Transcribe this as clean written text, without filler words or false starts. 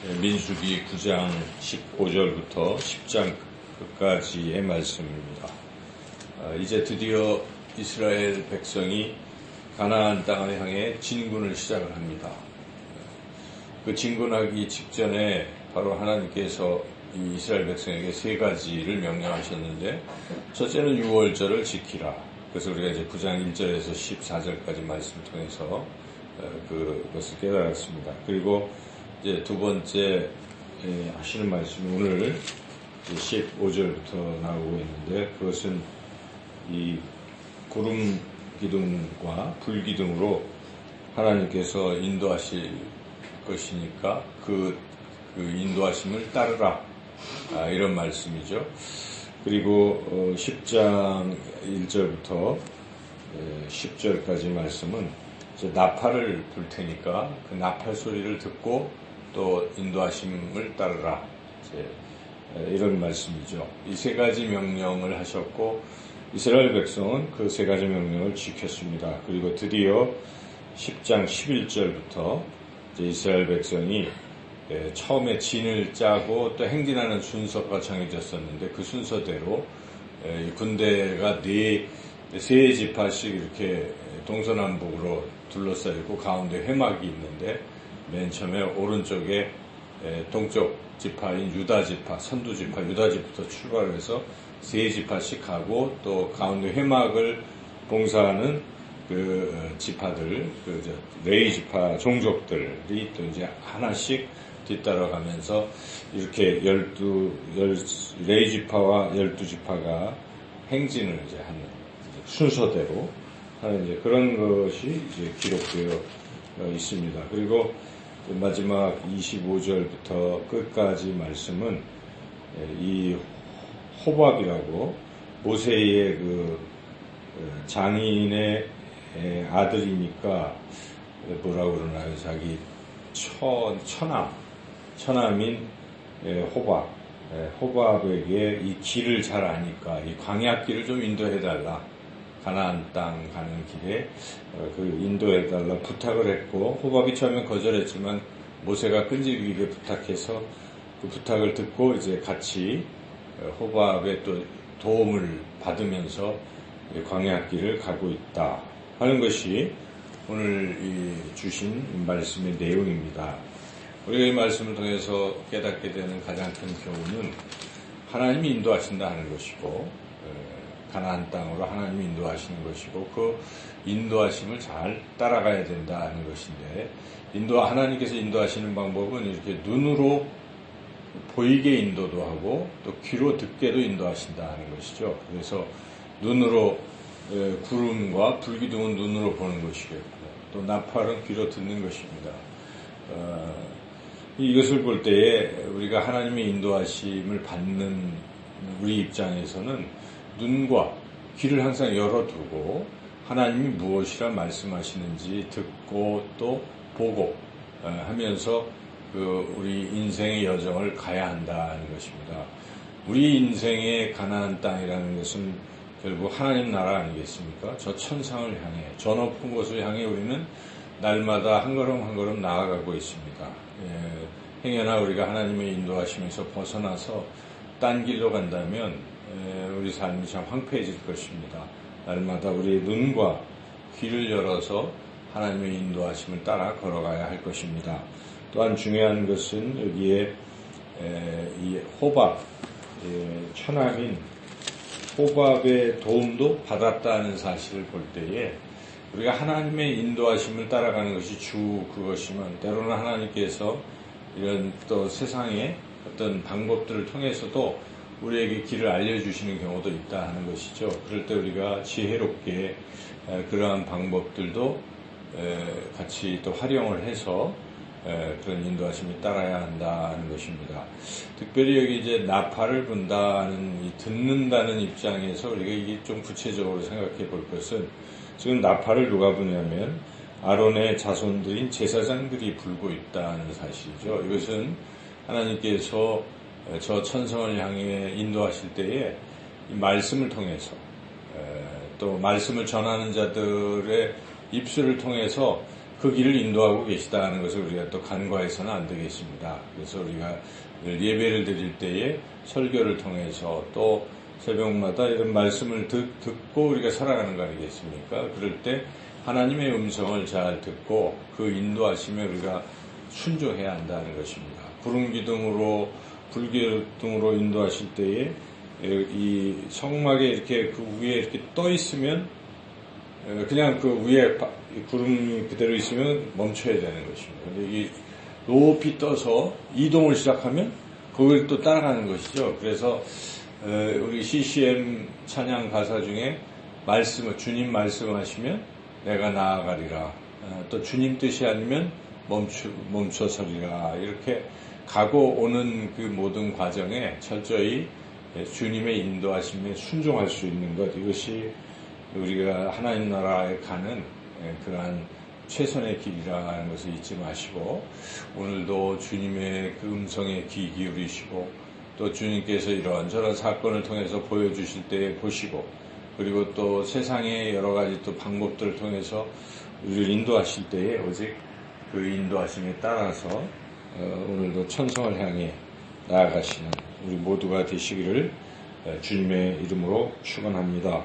민수기 9장 15절부터 10장 끝까지의 말씀입니다. 이제 드디어 이스라엘 백성이 가나안 땅을 향해 진군을 시작을 합니다. 그 진군하기 직전에 바로 하나님께서 이 이스라엘 백성에게 세 가지를 명령하셨는데, 첫째는 유월절을 지키라. 그래서 우리가 이제 9장 1절에서 14절까지 말씀을 통해서 그것을 깨달았습니다. 그리고 이제 두 번째 하시는 말씀이 오늘 15절부터 나오고 있는데, 그것은 이 구름 기둥과 불 기둥으로 하나님께서 인도하실 것이니까 그 인도하심을 따르라, 이런 말씀이죠. 그리고 10장 1절부터 10절까지 말씀은 이제 나팔을 불 테니까 그 나팔 소리를 듣고 또 인도하심을 따르라, 이런 말씀이죠. 이 세 가지 명령을 하셨고 이스라엘 백성은 그 세 가지 명령을 지켰습니다. 그리고 드디어 10장 11절부터 이스라엘 백성이 처음에 진을 짜고 또 행진하는 순서가 정해졌었는데, 그 순서대로 군대가 세 지파씩 이렇게 동서남북으로 둘러싸이고 가운데 회막이 있는데, 맨 처음에 오른쪽에 동쪽 지파인 유다 지파, 선두 지파 유다 지파부터 출발해서 세 지파씩 가고, 또 가운데 회막을 봉사하는 그 지파들, 레위 지파 종족들이 또 이제 하나씩 뒤따라가면서 이렇게 레위 지파와 12지파가 행진을 이제 하는 순서대로 하는 이제 그런 것이 이제 기록되어 있습니다. 그리고 마지막 25절부터 끝까지 말씀은 이 호밥이라고 모세의 그 장인의 아들이니까 뭐라고 그러나요? 자기 처남인 호밥에게 이 길을 잘 아니까 이 광야길을 좀 인도해달라, 가나안 땅 가는 길에 그 인도해달라 부탁을 했고, 호밥이 처음에 거절했지만 모세가 끈질기게 부탁해서 그 부탁을 듣고 이제 같이 호밥의 또 도움을 받으면서 광야길을 가고 있다 하는 것이 오늘 주신 말씀의 내용입니다. 우리가 이 말씀을 통해서 깨닫게 되는 가장 큰 교훈은 하나님이 인도하신다 하는 것이고, 가나안 땅으로 하나님이 인도하시는 것이고, 그 인도하심을 잘 따라가야 된다 하는 것인데, 하나님께서 인도하시는 방법은 이렇게 눈으로 보이게 인도도 하고 또 귀로 듣게도 인도하신다 하는 것이죠. 그래서 눈으로 구름과 불기둥은 눈으로 보는 것이겠고, 또 나팔은 귀로 듣는 것입니다. 이것을 볼 때에 우리가 하나님의 인도하심을 받는 우리 입장에서는 눈과 귀를 항상 열어두고 하나님이 무엇이라 말씀하시는지 듣고 또 보고 하면서 우리 인생의 여정을 가야 한다는 것입니다. 우리 인생의 가나안 땅이라는 것은 결국 하나님 나라 아니겠습니까? 저 천상을 향해, 저 높은 곳을 향해 우리는 날마다 한 걸음 한 걸음 나아가고 있습니다. 행여나 우리가 하나님의 인도하심에서 벗어나서 딴 길로 간다면 우리 삶이 참 황폐해질 것입니다. 날마다 우리의 눈과 귀를 열어서 하나님의 인도하심을 따라 걸어가야 할 것입니다. 또한 중요한 것은 여기에 이 호밥, 처남인 호밥의 도움도 받았다는 사실을 볼 때에 우리가 하나님의 인도하심을 따라가는 것이 그것이면, 때로는 하나님께서 이런 또 세상의 어떤 방법들을 통해서도 우리에게 길을 알려주시는 경우도 있다 하는 것이죠. 그럴 때 우리가 지혜롭게 그러한 방법들도 같이 또 활용을 해서 그런 인도하심을 따라야 한다는 것입니다. 특별히 여기 이제 나팔을 분다는, 듣는다는 입장에서 우리가 이게 좀 구체적으로 생각해 볼 것은, 지금 나팔을 누가 부냐면 아론의 자손들인 제사장들이 불고 있다는 사실이죠. 이것은 하나님께서 저 천성을 향해 인도하실 때에 이 말씀을 통해서, 또 말씀을 전하는 자들의 입술을 통해서 그 길을 인도하고 계시다는 것을 우리가 또 간과해서는 안 되겠습니다. 그래서 우리가 예배를 드릴 때에 설교를 통해서 또 새벽마다 이런 말씀을 듣고 우리가 살아가는 거 아니겠습니까? 그럴 때 하나님의 음성을 잘 듣고 그 인도하심에 우리가 순종해야 한다는 것입니다. 구름기둥으로 불기둥으로 인도하실 때에 이 성막에 이렇게 그 위에 이렇게 떠 있으면 그냥 그 위에 구름이 그대로 있으면 멈춰야 되는 것입니다. 근데 이게 높이 떠서 이동을 시작하면 그걸 또 따라가는 것이죠. 그래서 우리 CCM 찬양 가사 중에 주님 말씀하시면 내가 나아가리라. 또 주님 뜻이 아니면 멈춰서리라. 이렇게 가고 오는 그 모든 과정에 철저히 주님의 인도하심에 순종할 수 있는 것, 이것이 우리가 하나님 나라에 가는 그러한 최선의 길이라는 것을 잊지 마시고, 오늘도 주님의 그 음성에 귀 기울이시고, 또 주님께서 이런저런 사건을 통해서 보여주실 때 보시고, 그리고 또 세상의 여러 가지 또 방법들을 통해서 우리를 인도하실 때에 오직 그 인도하심에 따라서 오늘도 천성을 향해 나아가시는 우리 모두가 되시기를 주님의 이름으로 축원합니다.